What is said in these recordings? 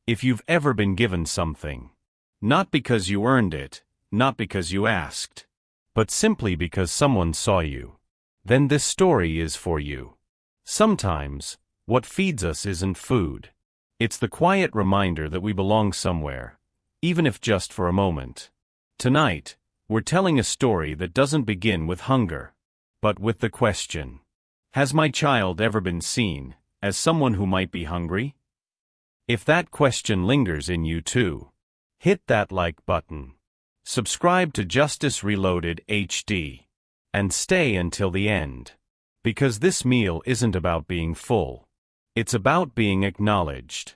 If you've ever been given something. Not because you earned it, not because you asked, but simply because someone saw you. Then this story is for you. Sometimes, what feeds us isn't food. It's the quiet reminder that we belong somewhere, even if just for a moment. Tonight, we're telling a story that doesn't begin with hunger, but with the question, has my child ever been seen as someone who might be hungry? If that question lingers in you too, hit that like button. Subscribe to Justice Reloaded HD. And stay until the end. Because this meal isn't about being full. It's about being acknowledged.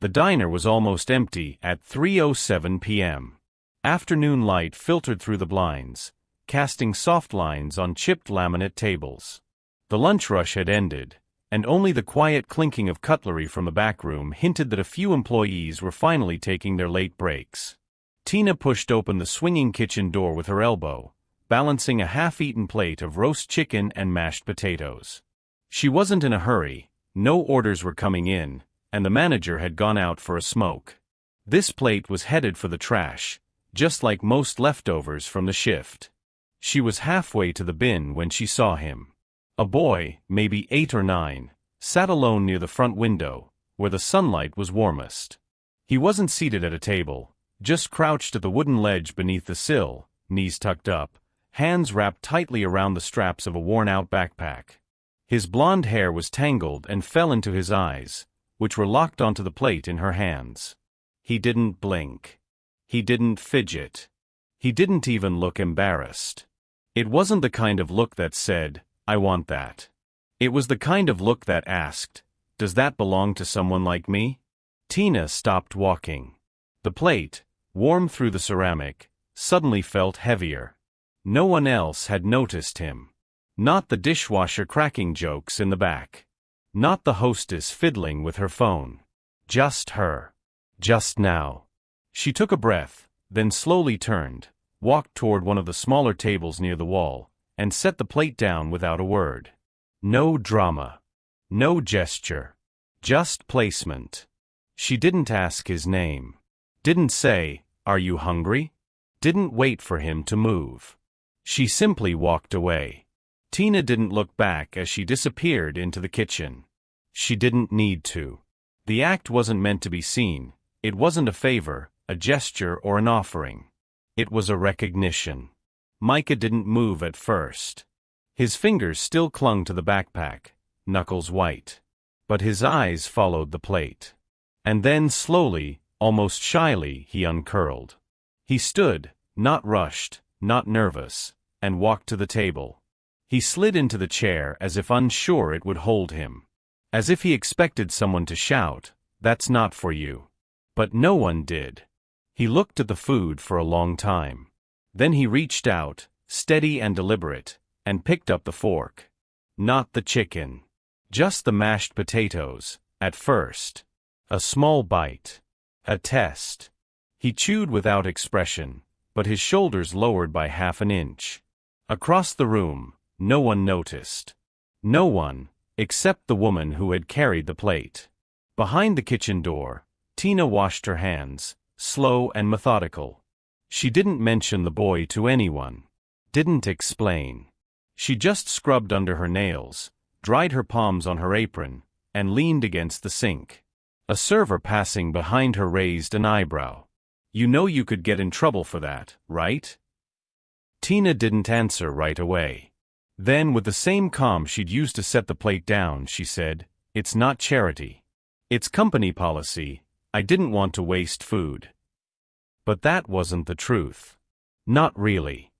The diner was almost empty at 3:07 p.m. Afternoon light filtered through the blinds, casting soft lines on chipped laminate tables. The lunch rush had ended, and only the quiet clinking of cutlery from the back room hinted that a few employees were finally taking their late breaks. Tina pushed open the swinging kitchen door with her elbow, balancing a half-eaten plate of roast chicken and mashed potatoes. She wasn't in a hurry, no orders were coming in, and the manager had gone out for a smoke. This plate was headed for the trash, just like most leftovers from the shift. She was halfway to the bin when she saw him. A boy, maybe 8 or 9, sat alone near the front window, where the sunlight was warmest. He wasn't seated at a table, just crouched at the wooden ledge beneath the sill, knees tucked up, hands wrapped tightly around the straps of a worn-out backpack. His blonde hair was tangled and fell into his eyes, which were locked onto the plate in her hands. He didn't blink. He didn't fidget. He didn't even look embarrassed. It wasn't the kind of look that said, "I want that." It was the kind of look that asked, "Does that belong to someone like me?" Tina stopped walking. The plate, warm through the ceramic, suddenly felt heavier. No one else had noticed him. Not the dishwasher cracking jokes in the back. Not the hostess fiddling with her phone. Just her. Just now. She took a breath, then slowly turned, walked toward one of the smaller tables near the wall, and set the plate down without a word. No drama. No gesture. Just placement. She didn't ask his name. Didn't say, "Are you hungry?" Didn't wait for him to move. She simply walked away. Tina didn't look back as she disappeared into the kitchen. She didn't need to. The act wasn't meant to be seen. It wasn't a favor, a gesture, or an offering. It was a recognition. Micah didn't move at first. His fingers still clung to the backpack, knuckles white. But his eyes followed the plate. And then slowly, almost shyly, he uncurled. He stood, not rushed, not nervous, and walked to the table. He slid into the chair as if unsure it would hold him. As if he expected someone to shout, "That's not for you." But no one did. He looked at the food for a long time. Then he reached out, steady and deliberate, and picked up the fork. Not the chicken. Just the mashed potatoes, at first. A small bite. A test. He chewed without expression, but his shoulders lowered by half an inch. Across the room, no one noticed. No one, except the woman who had carried the plate. Behind the kitchen door, Tina washed her hands, slow and methodical. She didn't mention the boy to anyone. Didn't explain. She just scrubbed under her nails, dried her palms on her apron, and leaned against the sink. A server passing behind her raised an eyebrow. "You know you could get in trouble for that, right?" Tina didn't answer right away. Then, with the same calm she'd used to set the plate down, she said, "It's not charity. It's company policy. I didn't want to waste food." But that wasn't the truth. Not really.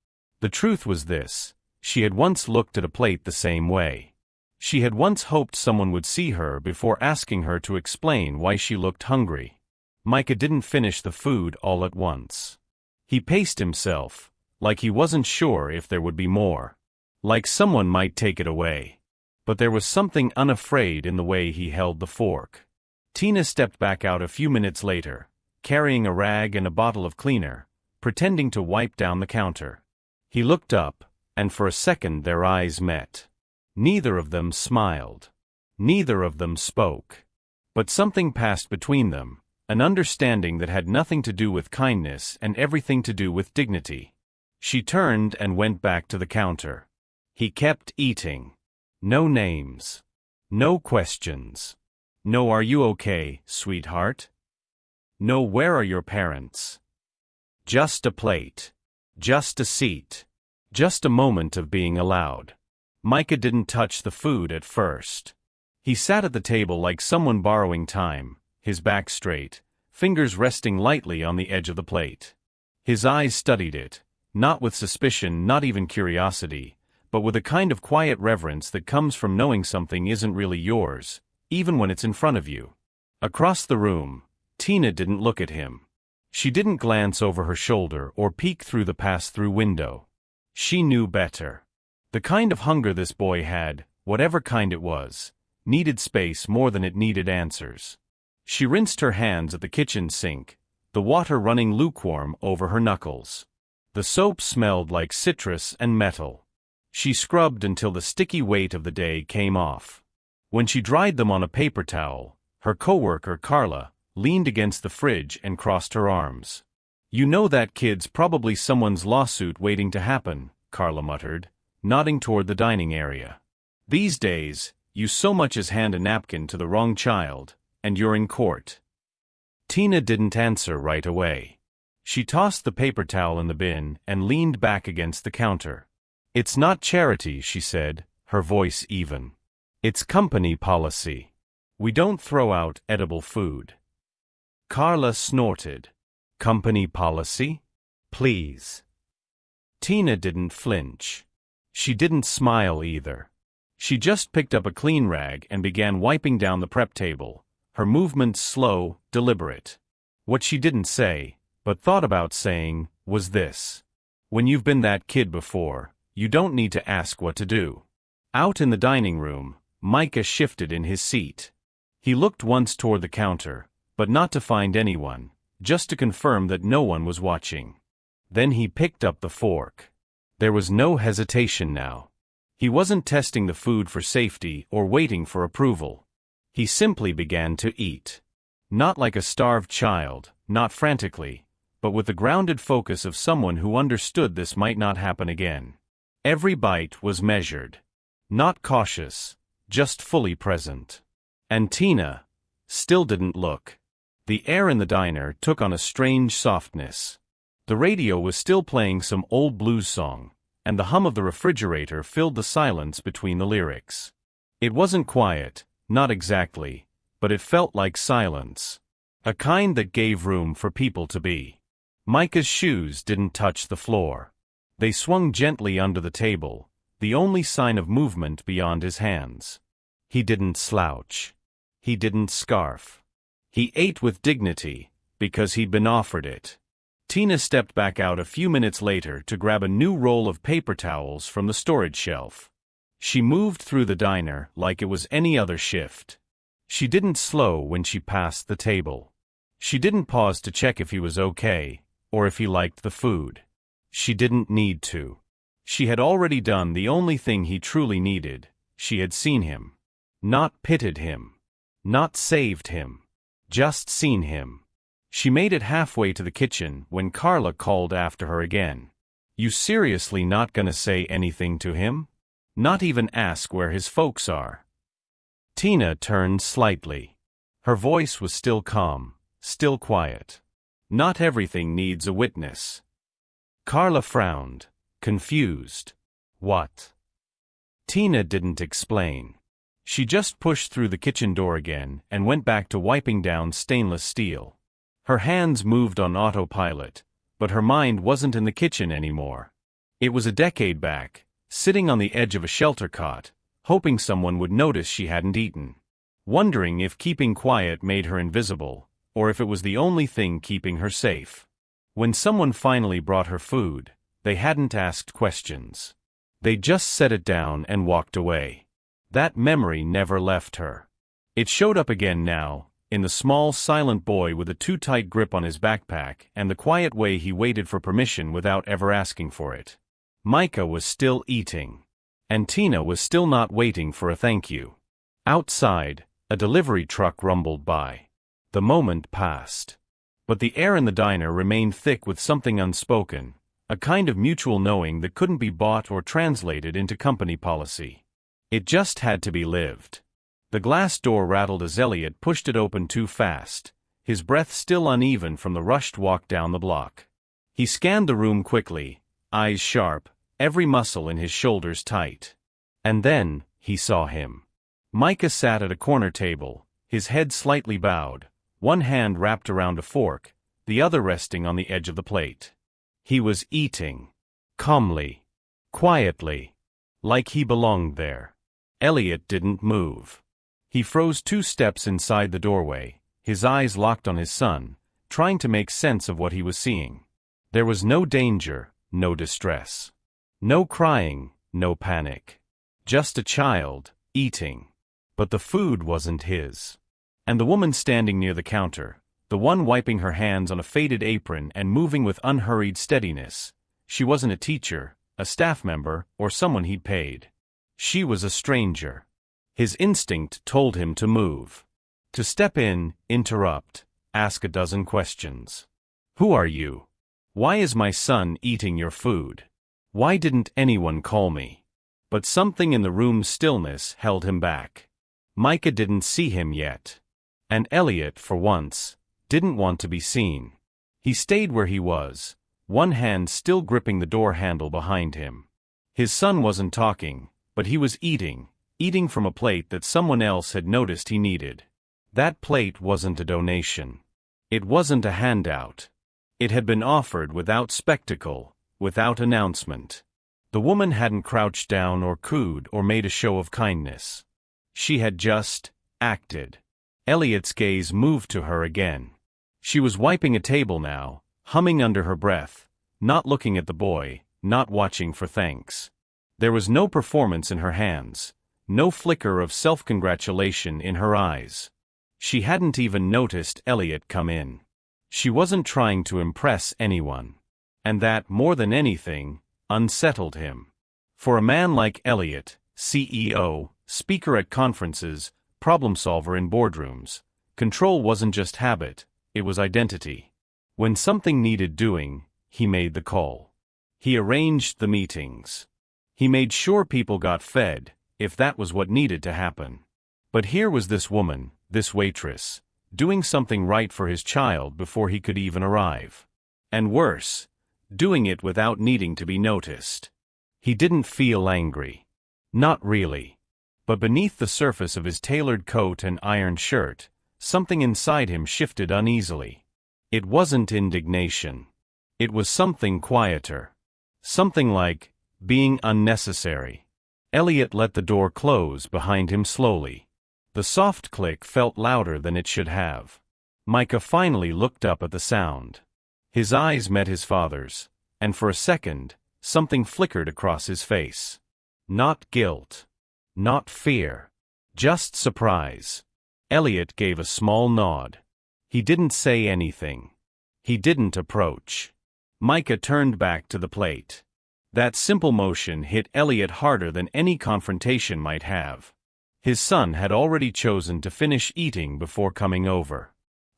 The truth was this: she had once looked at a plate the same way. She had once hoped someone would see her before asking her to explain why she looked hungry. Micah didn't finish the food all at once. He paced himself, like he wasn't sure if there would be more. Like someone might take it away. But there was something unafraid in the way he held the fork. Tina stepped back out a few minutes later, carrying a rag and a bottle of cleaner, pretending to wipe down the counter. He looked up, and for a second their eyes met. Neither of them smiled. Neither of them spoke. But something passed between them, An understanding that had nothing to do with kindness and everything to do with dignity. She turned and went back to the counter. He kept eating. No names. No questions. No "Are you okay, sweetheart?" No "Where are your parents?" Just a plate. Just a seat. Just a moment of being allowed. Micah didn't touch the food at first. He sat at the table like someone borrowing time, his back straight, fingers resting lightly on the edge of the plate. His eyes studied it, not with suspicion, not even curiosity, but with a kind of quiet reverence that comes from knowing something isn't really yours, even when it's in front of you. Across the room, Tina didn't look at him. She didn't glance over her shoulder or peek through the pass-through window. She knew better. The kind of hunger this boy had, whatever kind it was, needed space more than it needed answers. She rinsed her hands at the kitchen sink, the water running lukewarm over her knuckles. The soap smelled like citrus and metal. She scrubbed until the sticky weight of the day came off. When she dried them on a paper towel, her coworker Carla leaned against the fridge and crossed her arms. "You know that kid's probably someone's lawsuit waiting to happen," Carla muttered, nodding toward the dining area. "These days, you so much as hand a napkin to the wrong child, and you're in court." Tina didn't answer right away. She tossed the paper towel in the bin and leaned back against the counter. "It's not charity," she said, her voice even. "It's company policy. We don't throw out edible food." Carla snorted. "Company policy? Please." Tina didn't flinch. She didn't smile either. She just picked up a clean rag and began wiping down the prep table, her movements slow, deliberate. What she didn't say, but thought about saying, was this: "When you've been that kid before, you don't need to ask what to do." Out in the dining room, Micah shifted in his seat. He looked once toward the counter, but not to find anyone, just to confirm that no one was watching. Then he picked up the fork. There was no hesitation now. He wasn't testing the food for safety or waiting for approval. He simply began to eat. Not like a starved child, not frantically, but with the grounded focus of someone who understood this might not happen again. Every bite was measured. Not cautious, just fully present. And Tina still didn't look. The air in the diner took on a strange softness. The radio was still playing some old blues song, and the hum of the refrigerator filled the silence between the lyrics. It wasn't quiet, not exactly, but it felt like silence. A kind that gave room for people to be. Micah's shoes didn't touch the floor. They swung gently under the table, the only sign of movement beyond his hands. He didn't slouch. He didn't scarf. He ate with dignity, because he'd been offered it. Tina stepped back out a few minutes later to grab a new roll of paper towels from the storage shelf. She moved through the diner like it was any other shift. She didn't slow when she passed the table. She didn't pause to check if he was okay, or if he liked the food. She didn't need to. She had already done the only thing he truly needed. She had seen him. Not pitied him. Not saved him. Just seen him. She made it halfway to the kitchen when Carla called after her again. "You seriously not gonna say anything to him? Not even ask where his folks are?" Tina turned slightly. Her voice was still calm, still quiet. "Not everything needs a witness." Carla frowned, confused. "What?" Tina didn't explain. She just pushed through the kitchen door again and went back to wiping down stainless steel. Her hands moved on autopilot, but her mind wasn't in the kitchen anymore. It was a decade back, sitting on the edge of a shelter cot, hoping someone would notice she hadn't eaten. Wondering if keeping quiet made her invisible, or if it was the only thing keeping her safe. When someone finally brought her food, they hadn't asked questions. They just set it down and walked away. That memory never left her. It showed up again now, in the small silent boy with a too tight grip on his backpack and the quiet way he waited for permission without ever asking for it. Micah was still eating. And Tina was still not waiting for a thank you. Outside, a delivery truck rumbled by. The moment passed. But the air in the diner remained thick with something unspoken, a kind of mutual knowing that couldn't be bought or translated into company policy. It just had to be lived. The glass door rattled as Elliot pushed it open too fast, his breath still uneven from the rushed walk down the block. He scanned the room quickly, eyes sharp, every muscle in his shoulders tight. And then, he saw him. Micah sat at a corner table, his head slightly bowed, one hand wrapped around a fork, the other resting on the edge of the plate. He was eating. Calmly. Quietly. Like he belonged there. Elliot didn't move. He froze 2 steps inside the doorway, his eyes locked on his son, trying to make sense of what he was seeing. There was no danger, no distress. No crying, no panic. Just a child, eating. But the food wasn't his. And the woman standing near the counter, the one wiping her hands on a faded apron and moving with unhurried steadiness, she wasn't a teacher, a staff member, or someone he'd paid. She was a stranger. His instinct told him to move. To step in, interrupt, ask a dozen questions. Who are you? Why is my son eating your food? Why didn't anyone call me? But something in the room's stillness held him back. Micah didn't see him yet. And Elliot, for once, didn't want to be seen. He stayed where he was, one hand still gripping the door handle behind him. His son wasn't talking, but he was eating from a plate that someone else had noticed he needed. That plate wasn't a donation. It wasn't a handout. It had been offered without spectacle, without announcement. The woman hadn't crouched down or cooed or made a show of kindness. She had just acted. Elliot's gaze moved to her again. She was wiping a table now, humming under her breath, not looking at the boy, not watching for thanks. There was no performance in her hands, no flicker of self-congratulation in her eyes. She hadn't even noticed Elliot come in. She wasn't trying to impress anyone. And that, more than anything, unsettled him. For a man like Elliot, CEO, speaker at conferences, problem solver in boardrooms, control wasn't just habit, it was identity. When something needed doing, he made the call. He arranged the meetings. He made sure people got fed, if that was what needed to happen. But here was this woman, this waitress, doing something right for his child before he could even arrive. And worse, doing it without needing to be noticed. He didn't feel angry. Not really. But beneath the surface of his tailored coat and ironed shirt, something inside him shifted uneasily. It wasn't indignation. It was something quieter. Something like being unnecessary. Elliot let the door close behind him slowly. The soft click felt louder than it should have. Micah finally looked up at the sound. His eyes met his father's, and for a second, something flickered across his face. Not guilt. Not fear. Just surprise. Elliot gave a small nod. He didn't say anything. He didn't approach. Micah turned back to the plate. That simple motion hit Elliot harder than any confrontation might have. His son had already chosen to finish eating before coming over.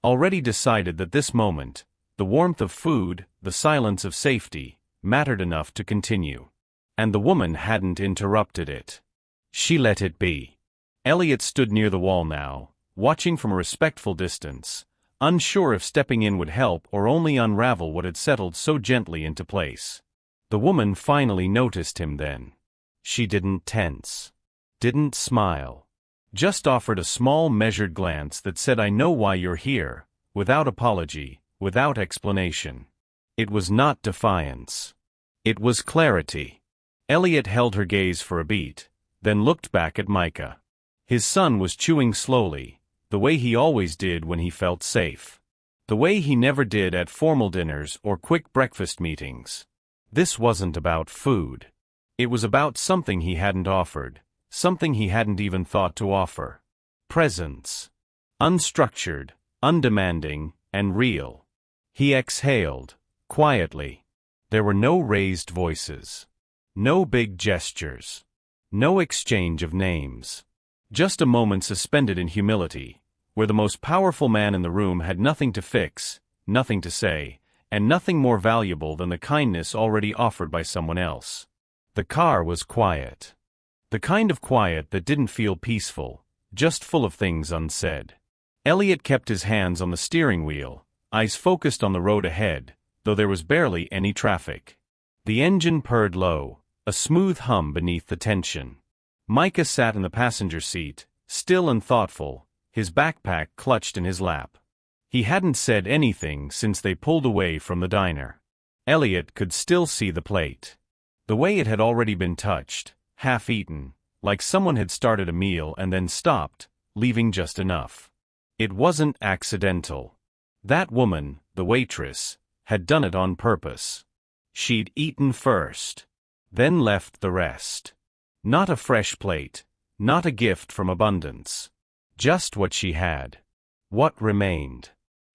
Already decided that this moment, the warmth of food, the silence of safety, mattered enough to continue. And the woman hadn't interrupted it. She let it be. Elliot stood near the wall now, watching from a respectful distance, unsure if stepping in would help or only unravel what had settled so gently into place. The woman finally noticed him then. She didn't tense. Didn't smile. Just offered a small measured glance that said, "I know why you're here," without apology, without explanation. It was not defiance. It was clarity. Elliot held her gaze for a beat, then looked back at Micah. His son was chewing slowly, the way he always did when he felt safe. The way he never did at formal dinners or quick breakfast meetings. This wasn't about food. It was about something he hadn't offered, something he hadn't even thought to offer. Presence. Unstructured, undemanding, and real. He exhaled, quietly. There were no raised voices. No big gestures. No exchange of names. Just a moment suspended in humility, where the most powerful man in the room had nothing to fix, nothing to say, and nothing more valuable than the kindness already offered by someone else. The car was quiet. The kind of quiet that didn't feel peaceful, just full of things unsaid. Elliot kept his hands on the steering wheel, eyes focused on the road ahead, though there was barely any traffic. The engine purred low, a smooth hum beneath the tension. Micah sat in the passenger seat, still and thoughtful, his backpack clutched in his lap. He hadn't said anything since they pulled away from the diner. Elliot could still see the plate. The way it had already been touched, half-eaten, like someone had started a meal and then stopped, leaving just enough. It wasn't accidental. That woman, the waitress, had done it on purpose. She'd eaten first, then left the rest. Not a fresh plate, not a gift from abundance. Just what she had. What remained.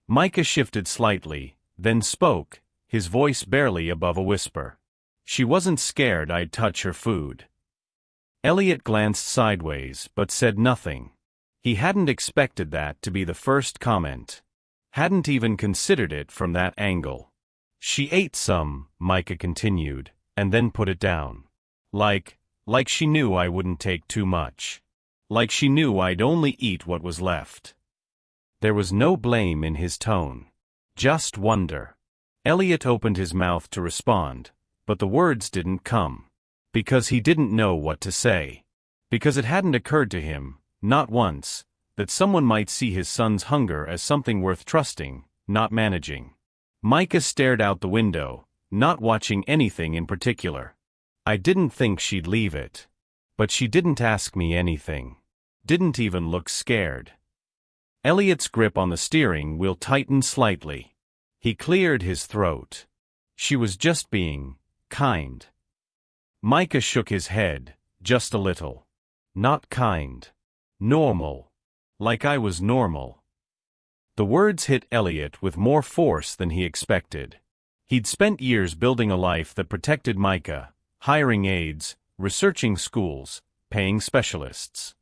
Micah shifted slightly, then spoke, his voice barely above a whisper. She wasn't scared I'd touch her food. Elliot glanced sideways but said nothing. He hadn't expected that to be the first comment. Hadn't even considered it from that angle. She ate some, Micah continued, and then put it down. Like she knew I wouldn't take too much. Like she knew I'd only eat what was left. There was no blame in his tone. Just wonder. Elliot opened his mouth to respond, but the words didn't come. Because he didn't know what to say. Because it hadn't occurred to him, not once, that someone might see his son's hunger as something worth trusting, not managing. Micah stared out the window, not watching anything in particular. I didn't think she'd leave it. But she didn't ask me anything. Didn't even look scared. Elliot's grip on the steering wheel tightened slightly. He cleared his throat. She was just being kind. Micah shook his head, just a little. Not kind. Normal. Like I was normal. The words hit Elliot with more force than he expected. He'd spent years building a life that protected Micah, hiring aides, researching schools, paying specialists.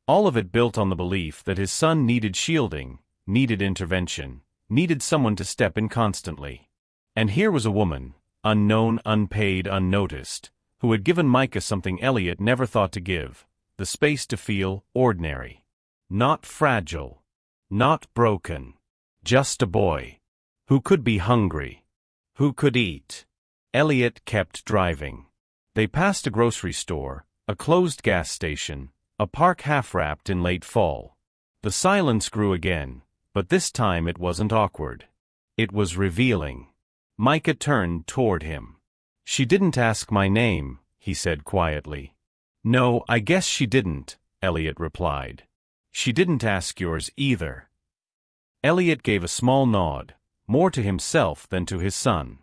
All of it built on the belief that his son needed shielding, needed intervention, needed someone to step in constantly. And here was a woman, unknown, unpaid, unnoticed, who had given Micah something Elliot never thought to give, the space to feel ordinary. Not fragile. Not broken. Just a boy. Who could be hungry. Who could eat. Elliot kept driving. They passed a grocery store, a closed gas station, a park half-wrapped in late fall. The silence grew again, but this time it wasn't awkward. It was revealing. Micah turned toward him. She didn't ask my name, he said quietly. No, I guess she didn't, Elliot replied. She didn't ask yours either. Elliot gave a small nod, more to himself than to his son.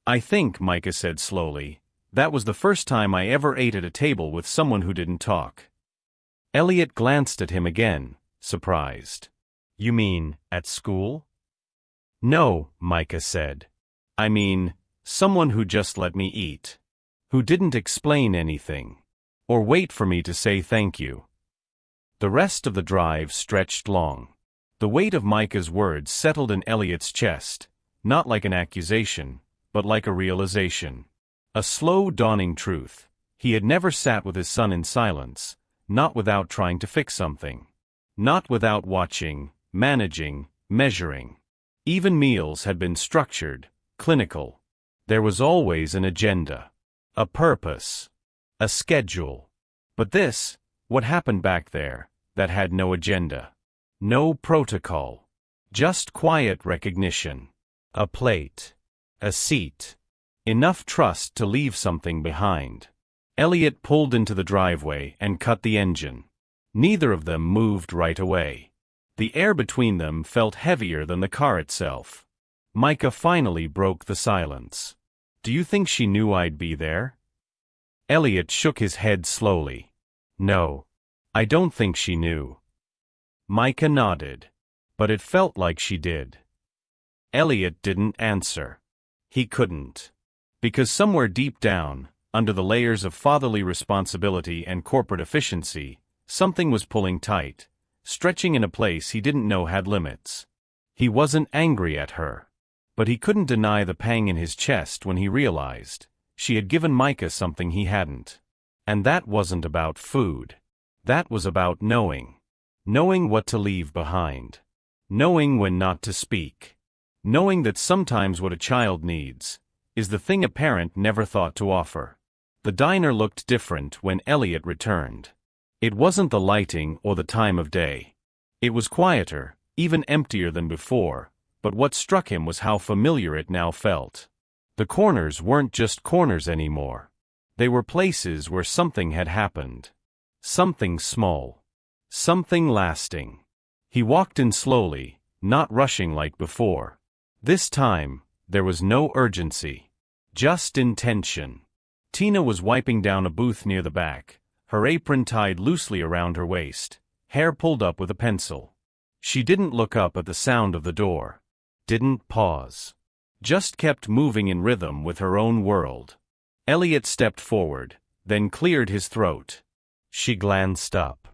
I think, Micah said slowly, that was the first time I ever ate at a table with someone who didn't talk. Elliot glanced at him again, surprised. You mean, at school? No, Micah said. I mean, someone who just let me eat. Who didn't explain anything. Or wait for me to say thank you. The rest of the drive stretched long. The weight of Micah's words settled in Elliot's chest, not like an accusation, but like a realization. A slow dawning truth. He had never sat with his son in silence, not without trying to fix something. Not without watching, managing, measuring. Even meals had been structured, clinical. There was always an agenda. A purpose. A schedule. But this, what happened back there, that had no agenda. No protocol. Just quiet recognition. A plate. A seat. Enough trust to leave something behind. Elliot pulled into the driveway and cut the engine. Neither of them moved right away. The air between them felt heavier than the car itself. Micah finally broke the silence. Do you think she knew I'd be there? Elliot shook his head slowly. No. I don't think she knew. Micah nodded. But it felt like she did. Elliot didn't answer. He couldn't. Because somewhere deep down, under the layers of fatherly responsibility and corporate efficiency, something was pulling tight, stretching in a place he didn't know had limits. He wasn't angry at her. But he couldn't deny the pang in his chest when he realized she had given Micah something he hadn't. And that wasn't about food. That was about knowing. Knowing what to leave behind. Knowing when not to speak. Knowing that sometimes what a child needs is the thing a parent never thought to offer. The diner looked different when Elliot returned. It wasn't the lighting or the time of day. It was quieter, even emptier than before, but what struck him was how familiar it now felt. The corners weren't just corners anymore. They were places where something had happened. Something small. Something lasting. He walked in slowly, not rushing like before. This time, there was no urgency. Just intention. Tina was wiping down a booth near the back, her apron tied loosely around her waist, hair pulled up with a pencil. She didn't look up at the sound of the door. Didn't pause. Just kept moving in rhythm with her own world. Elliot stepped forward, then cleared his throat. She glanced up.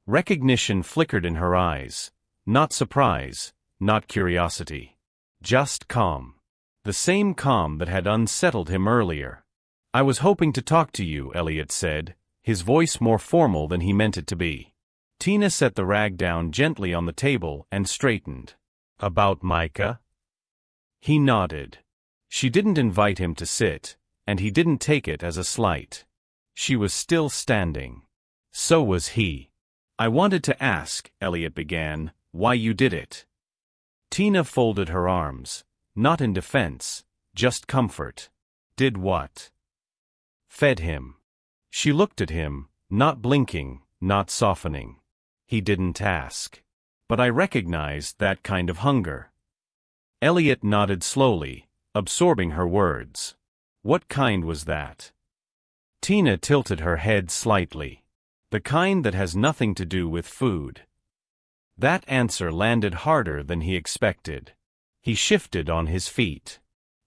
Recognition flickered in her eyes. Not surprise, not curiosity. Just calm. The same calm that had unsettled him earlier. "I was hoping to talk to you," Elliot said, his voice more formal than he meant it to be. Tina set the rag down gently on the table and straightened. "About Micah?" He nodded. She didn't invite him to sit, and he didn't take it as a slight. She was still standing. So was he. "I wanted to ask," Elliot began, "why you did it." Tina folded her arms, not in defense, just comfort. "Did what?" "Fed him." She looked at him, not blinking, not softening. He didn't ask. "But I recognized that kind of hunger." Elliot nodded slowly, absorbing her words. "What kind was that?" Tina tilted her head slightly. "The kind that has nothing to do with food." That answer landed harder than he expected. He shifted on his feet.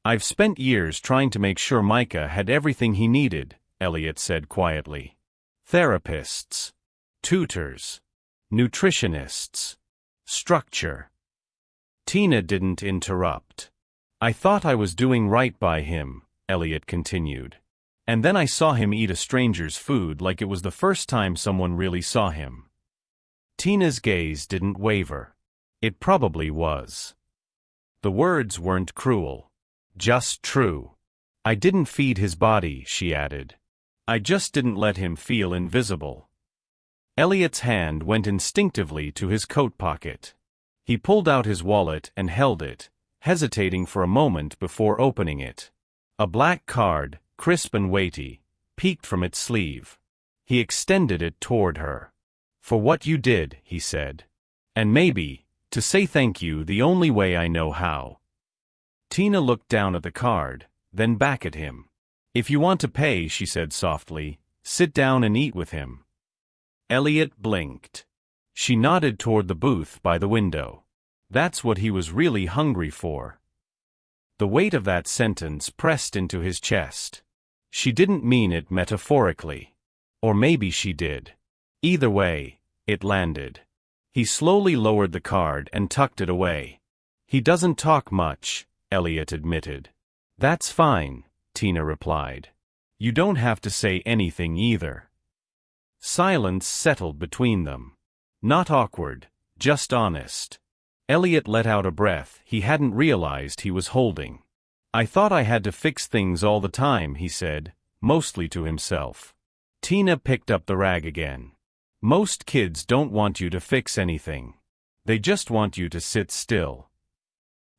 "I've spent years trying to make sure Micah had everything he needed," Elliot said quietly. "Therapists. Tutors. Nutritionists. Structure." Tina didn't interrupt. "I thought I was doing right by him," Elliot continued. "And then I saw him eat a stranger's food like it was the first time someone really saw him." Tina's gaze didn't waver. It probably was. The words weren't cruel. Just true. "I didn't feed his body," she added. "I just didn't let him feel invisible." Elliot's hand went instinctively to his coat pocket. He pulled out his wallet and held it, hesitating for a moment before opening it. A black card, crisp and weighty, peeked from its sleeve. He extended it toward her. "For what you did," he said. "And maybe, to say thank you the only way I know how." Tina looked down at the card, then back at him. "If you want to pay," she said softly, "sit down and eat with him." Elliot blinked. She nodded toward the booth by the window. That's what he was really hungry for. The weight of that sentence pressed into his chest. She didn't mean it metaphorically. Or maybe she did. Either way, it landed. He slowly lowered the card and tucked it away. "He doesn't talk much," Elliot admitted. "That's fine," Tina replied. "You don't have to say anything either." Silence settled between them. Not awkward, just honest. Elliot let out a breath he hadn't realized he was holding. "I thought I had to fix things all the time," he said, mostly to himself. Tina picked up the rag again. "Most kids don't want you to fix anything. They just want you to sit still."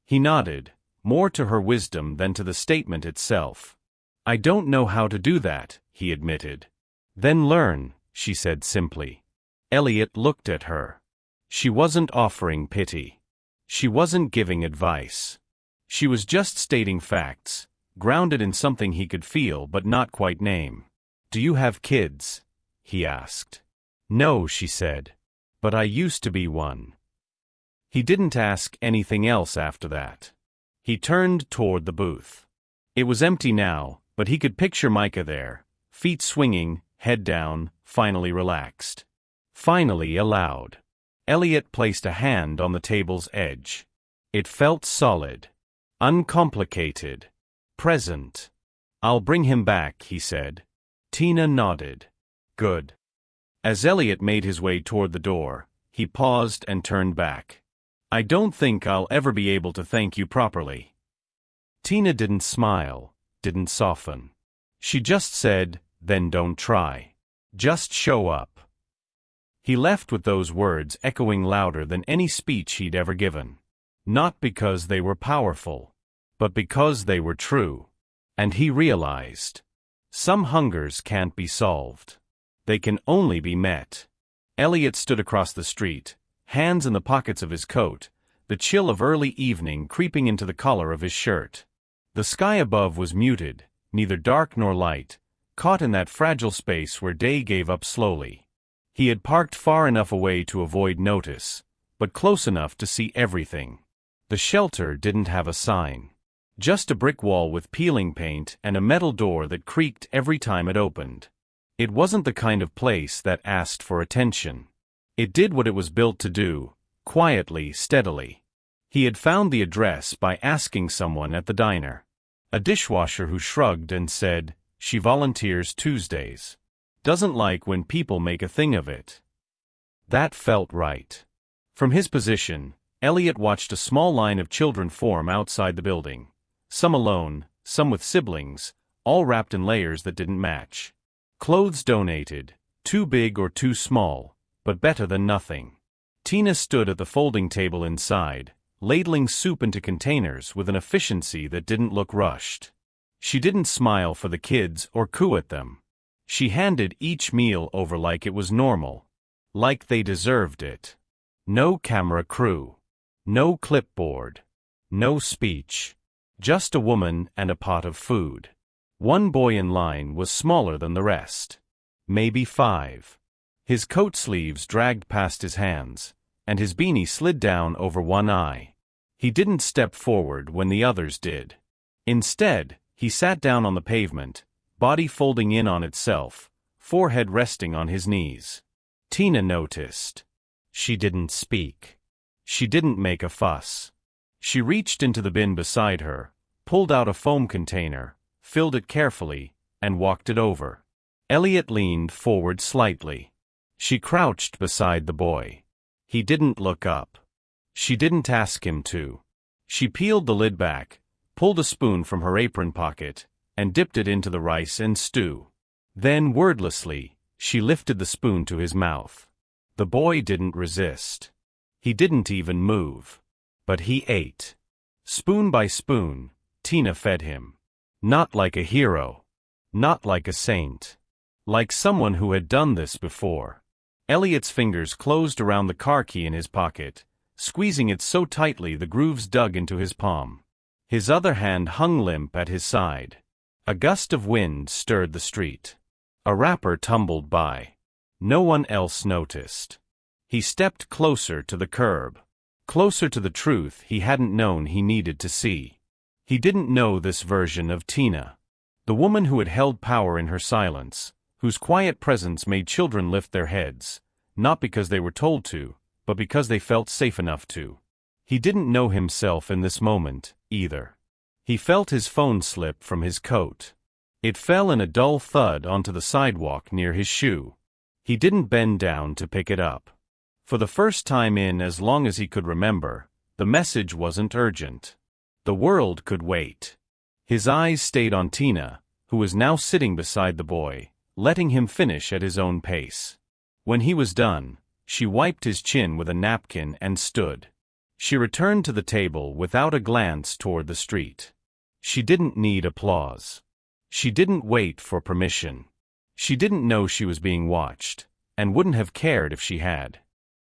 He nodded, more to her wisdom than to the statement itself. "I don't know how to do that," he admitted. "Then learn," she said simply. Elliot looked at her. She wasn't offering pity. She wasn't giving advice. She was just stating facts, grounded in something he could feel but not quite name. "Do you have kids?" he asked. "No," she said. "But I used to be one." He didn't ask anything else after that. He turned toward the booth. It was empty now, but he could picture Micah there, feet swinging, head down, finally relaxed. Finally allowed. Elliot placed a hand on the table's edge. It felt solid, uncomplicated, present. "I'll bring him back," he said. Tina nodded. "Good." As Elliot made his way toward the door, he paused and turned back. "I don't think I'll ever be able to thank you properly." Tina didn't smile, didn't soften. She just said, "Then don't try. Just show up." He left with those words echoing louder than any speech he'd ever given. Not because they were powerful, but because they were true. And he realized, some hungers can't be solved. They can only be met. Elliot stood across the street, hands in the pockets of his coat, the chill of early evening creeping into the collar of his shirt. The sky above was muted, neither dark nor light, caught in that fragile space where day gave up slowly. He had parked far enough away to avoid notice, but close enough to see everything. The shelter didn't have a sign. Just a brick wall with peeling paint and a metal door that creaked every time it opened. It wasn't the kind of place that asked for attention. It did what it was built to do, quietly, steadily. He had found the address by asking someone at the diner. A dishwasher who shrugged and said, "She volunteers Tuesdays. Doesn't like when people make a thing of it." That felt right. From his position, Elliot watched a small line of children form outside the building. Some alone, some with siblings, all wrapped in layers that didn't match. Clothes donated, too big or too small, but better than nothing. Tina stood at the folding table inside, ladling soup into containers with an efficiency that didn't look rushed. She didn't smile for the kids or coo at them. She handed each meal over like it was normal. Like they deserved it. No camera crew. No clipboard. No speech. Just a woman and a pot of food. One boy in line was smaller than the rest. Maybe 5. His coat sleeves dragged past his hands, and his beanie slid down over one eye. He didn't step forward when the others did. Instead, he sat down on the pavement, body folding in on itself, forehead resting on his knees. Tina noticed. She didn't speak. She didn't make a fuss. She reached into the bin beside her, pulled out a foam container, filled it carefully, and walked it over. Elliot leaned forward slightly. She crouched beside the boy. He didn't look up. She didn't ask him to. She peeled the lid back, pulled a spoon from her apron pocket, and dipped it into the rice and stew. Then, wordlessly, she lifted the spoon to his mouth. The boy didn't resist. He didn't even move. But he ate. Spoon by spoon, Tina fed him. Not like a hero. Not like a saint. Like someone who had done this before. Elliot's fingers closed around the car key in his pocket, squeezing it so tightly the grooves dug into his palm. His other hand hung limp at his side. A gust of wind stirred the street. A rapper tumbled by. No one else noticed. He stepped closer to the curb. Closer to the truth he hadn't known he needed to see. He didn't know this version of Tina. The woman who had held power in her silence, whose quiet presence made children lift their heads, not because they were told to, but because they felt safe enough to. He didn't know himself in this moment, either. He felt his phone slip from his coat. It fell in a dull thud onto the sidewalk near his shoe. He didn't bend down to pick it up. For the first time in as long as he could remember, the message wasn't urgent. The world could wait. His eyes stayed on Tina, who was now sitting beside the boy, letting him finish at his own pace. When he was done, she wiped his chin with a napkin and stood. She returned to the table without a glance toward the street. She didn't need applause. She didn't wait for permission. She didn't know she was being watched, and wouldn't have cared if she had.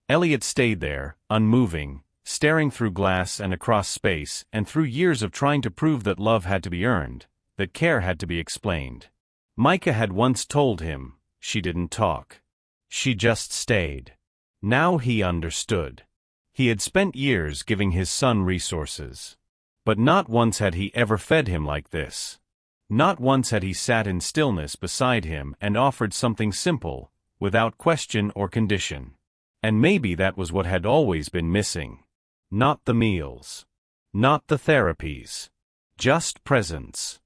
Elliot stayed there, unmoving, staring through glass and across space and through years of trying to prove that love had to be earned, that care had to be explained. Micah had once told him, she didn't talk. She just stayed. Now he understood. He had spent years giving his son resources. But not once had he ever fed him like this. Not once had he sat in stillness beside him and offered something simple, without question or condition. And maybe that was what had always been missing. Not the meals. Not the therapies. Just presence.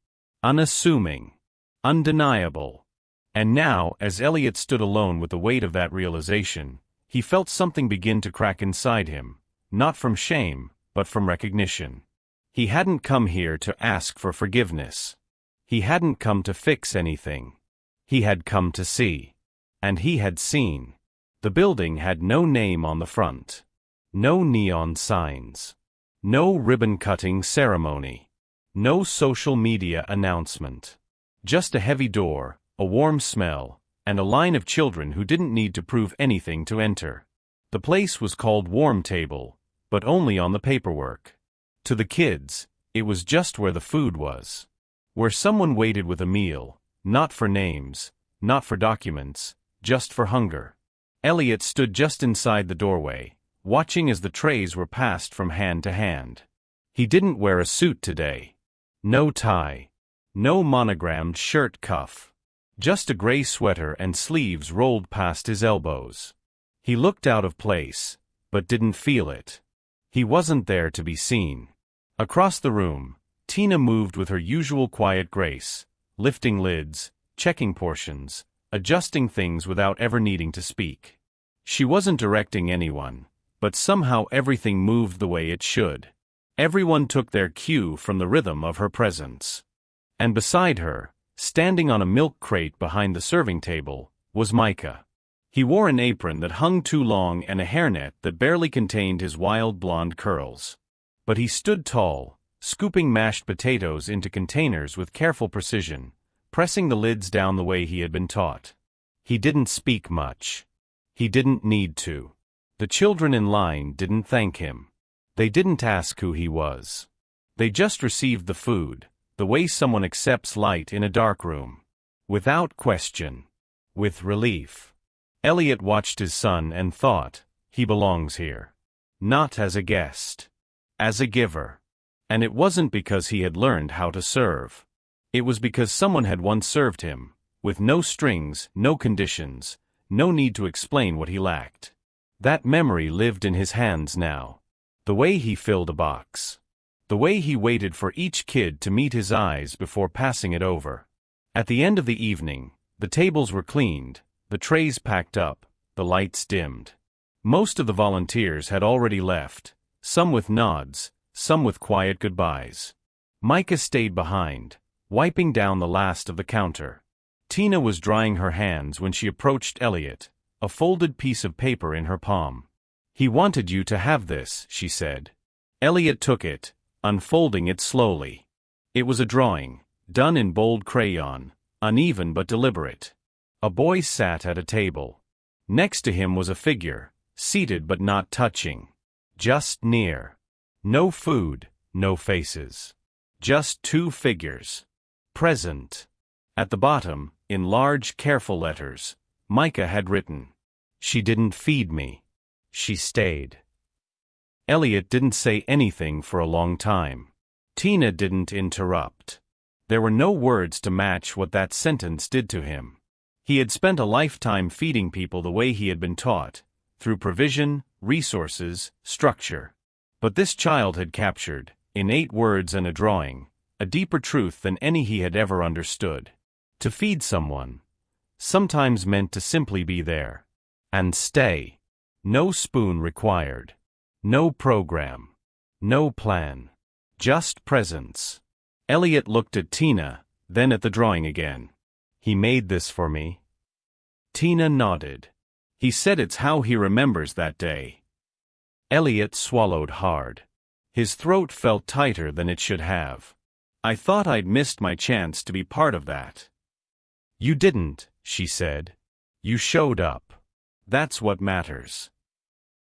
Unassuming. Undeniable. And now, as Elliot stood alone with the weight of that realization, he felt something begin to crack inside him, not from shame, but from recognition. He hadn't come here to ask for forgiveness. He hadn't come to fix anything. He had come to see. And he had seen. The building had no name on the front. No neon signs. No ribbon-cutting ceremony. No social media announcement. Just a heavy door, a warm smell, and a line of children who didn't need to prove anything to enter. The place was called Warm Table, but only on the paperwork. To the kids, it was just where the food was. Where someone waited with a meal, not for names, not for documents, just for hunger. Elliot stood just inside the doorway, watching as the trays were passed from hand to hand. He didn't wear a suit today. No tie. No monogrammed shirt cuff. Just a gray sweater and sleeves rolled past his elbows. He looked out of place, but didn't feel it. He wasn't there to be seen. Across the room, Tina moved with her usual quiet grace, lifting lids, checking portions, adjusting things without ever needing to speak. She wasn't directing anyone, but somehow everything moved the way it should. Everyone took their cue from the rhythm of her presence. And beside her, standing on a milk crate behind the serving table, was Micah. He wore an apron that hung too long and a hairnet that barely contained his wild blonde curls. But he stood tall, scooping mashed potatoes into containers with careful precision, pressing the lids down the way he had been taught. He didn't speak much. He didn't need to. The children in line didn't thank him. They didn't ask who he was. They just received the food, the way someone accepts light in a dark room. Without question. With relief. Elliot watched his son and thought, he belongs here. Not as a guest. As a giver. And it wasn't because he had learned how to serve. It was because someone had once served him, with no strings, no conditions, no need to explain what he lacked. That memory lived in his hands now. The way he filled a box. The way he waited for each kid to meet his eyes before passing it over. At the end of the evening, the tables were cleaned, the trays packed up, the lights dimmed. Most of the volunteers had already left, some with nods, some with quiet goodbyes. Micah stayed behind, wiping down the last of the counter. Tina was drying her hands when she approached Elliot, a folded piece of paper in her palm. "He wanted you to have this," she said. Elliot took it, unfolding it slowly. It was a drawing, done in bold crayon, uneven but deliberate. A boy sat at a table. Next to him was a figure, seated but not touching. Just near. No food, no faces. Just two figures. Present. At the bottom, in large, careful letters, Micah had written, "She didn't feed me. She stayed." Elliot didn't say anything for a long time. Tina didn't interrupt. There were no words to match what that sentence did to him. He had spent a lifetime feeding people the way he had been taught, through provision, resources, structure. But this child had captured, in 8 words and a drawing, a deeper truth than any he had ever understood. To feed someone sometimes meant to simply be there. And stay. No spoon required. No program. No plan. Just presence. Elliot looked at Tina, then at the drawing again. "He made this for me." Tina nodded. He said it's how he remembers that day. Elliot swallowed hard. His throat felt tighter than it should have. "I thought I'd missed my chance to be part of that." "You didn't," she said. "You showed up. That's what matters."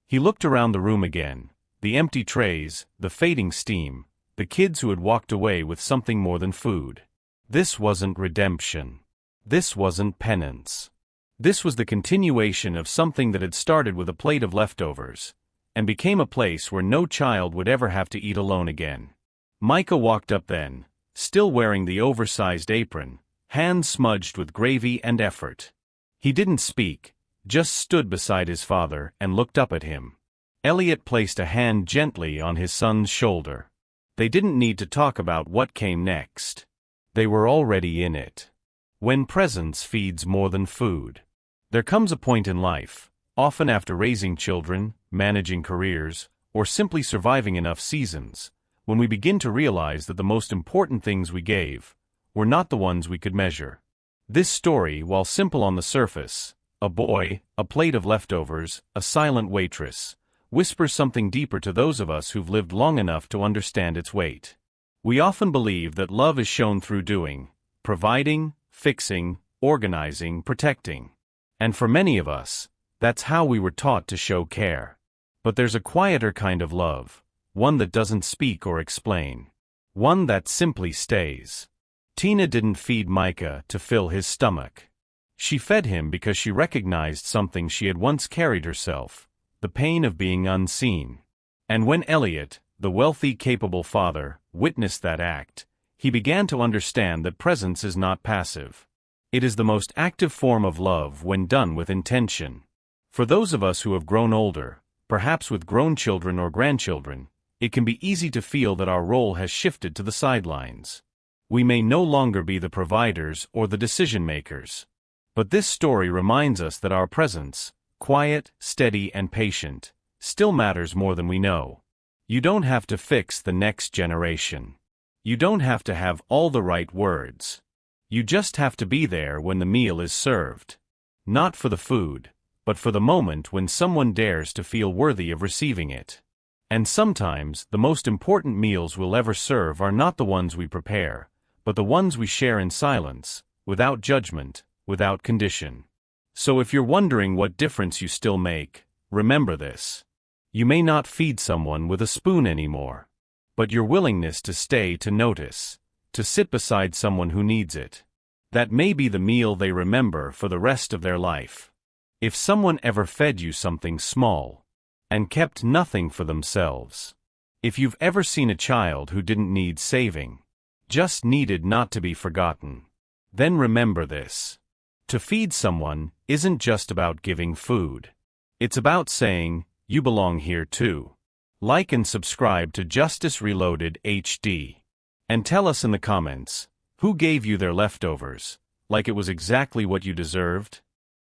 He looked around the room again, the empty trays, the fading steam, the kids who had walked away with something more than food. This wasn't redemption. This wasn't penance. This was the continuation of something that had started with a plate of leftovers, and became a place where no child would ever have to eat alone again. Micah walked up then, still wearing the oversized apron, hands smudged with gravy and effort. He didn't speak, just stood beside his father and looked up at him. Elliot placed a hand gently on his son's shoulder. They didn't need to talk about what came next. They were already in it. When presence feeds more than food. There comes a point in life, often after raising children, managing careers, or simply surviving enough seasons, when we begin to realize that the most important things we gave were not the ones we could measure. This story, while simple on the surface, a boy, a plate of leftovers, a silent waitress, whispers something deeper to those of us who've lived long enough to understand its weight. We often believe that love is shown through doing, providing, fixing, organizing, protecting. And for many of us, that's how we were taught to show care. But there's a quieter kind of love, one that doesn't speak or explain. One that simply stays. Tina didn't feed Micah to fill his stomach. She fed him because she recognized something she had once carried herself, the pain of being unseen. And when Elliot, the wealthy, capable father, witnessed that act, he began to understand that presence is not passive. It is the most active form of love when done with intention. For those of us who have grown older, perhaps with grown children or grandchildren, it can be easy to feel that our role has shifted to the sidelines. We may no longer be the providers or the decision-makers. But this story reminds us that our presence, quiet, steady, and patient, still matters more than we know. You don't have to fix the next generation. You don't have to have all the right words. You just have to be there when the meal is served. Not for the food, but for the moment when someone dares to feel worthy of receiving it. And sometimes, the most important meals we'll ever serve are not the ones we prepare, but the ones we share in silence, without judgment, without condition. So if you're wondering what difference you still make, remember this. You may not feed someone with a spoon anymore, but your willingness to stay to notice, to sit beside someone who needs it. That may be the meal they remember for the rest of their life. If someone ever fed you something small, and kept nothing for themselves. If you've ever seen a child who didn't need saving, just needed not to be forgotten, then remember this. To feed someone isn't just about giving food. It's about saying, you belong here too. Like and subscribe to Justice Reloaded HD. And tell us in the comments, who gave you their leftovers, like it was exactly what you deserved?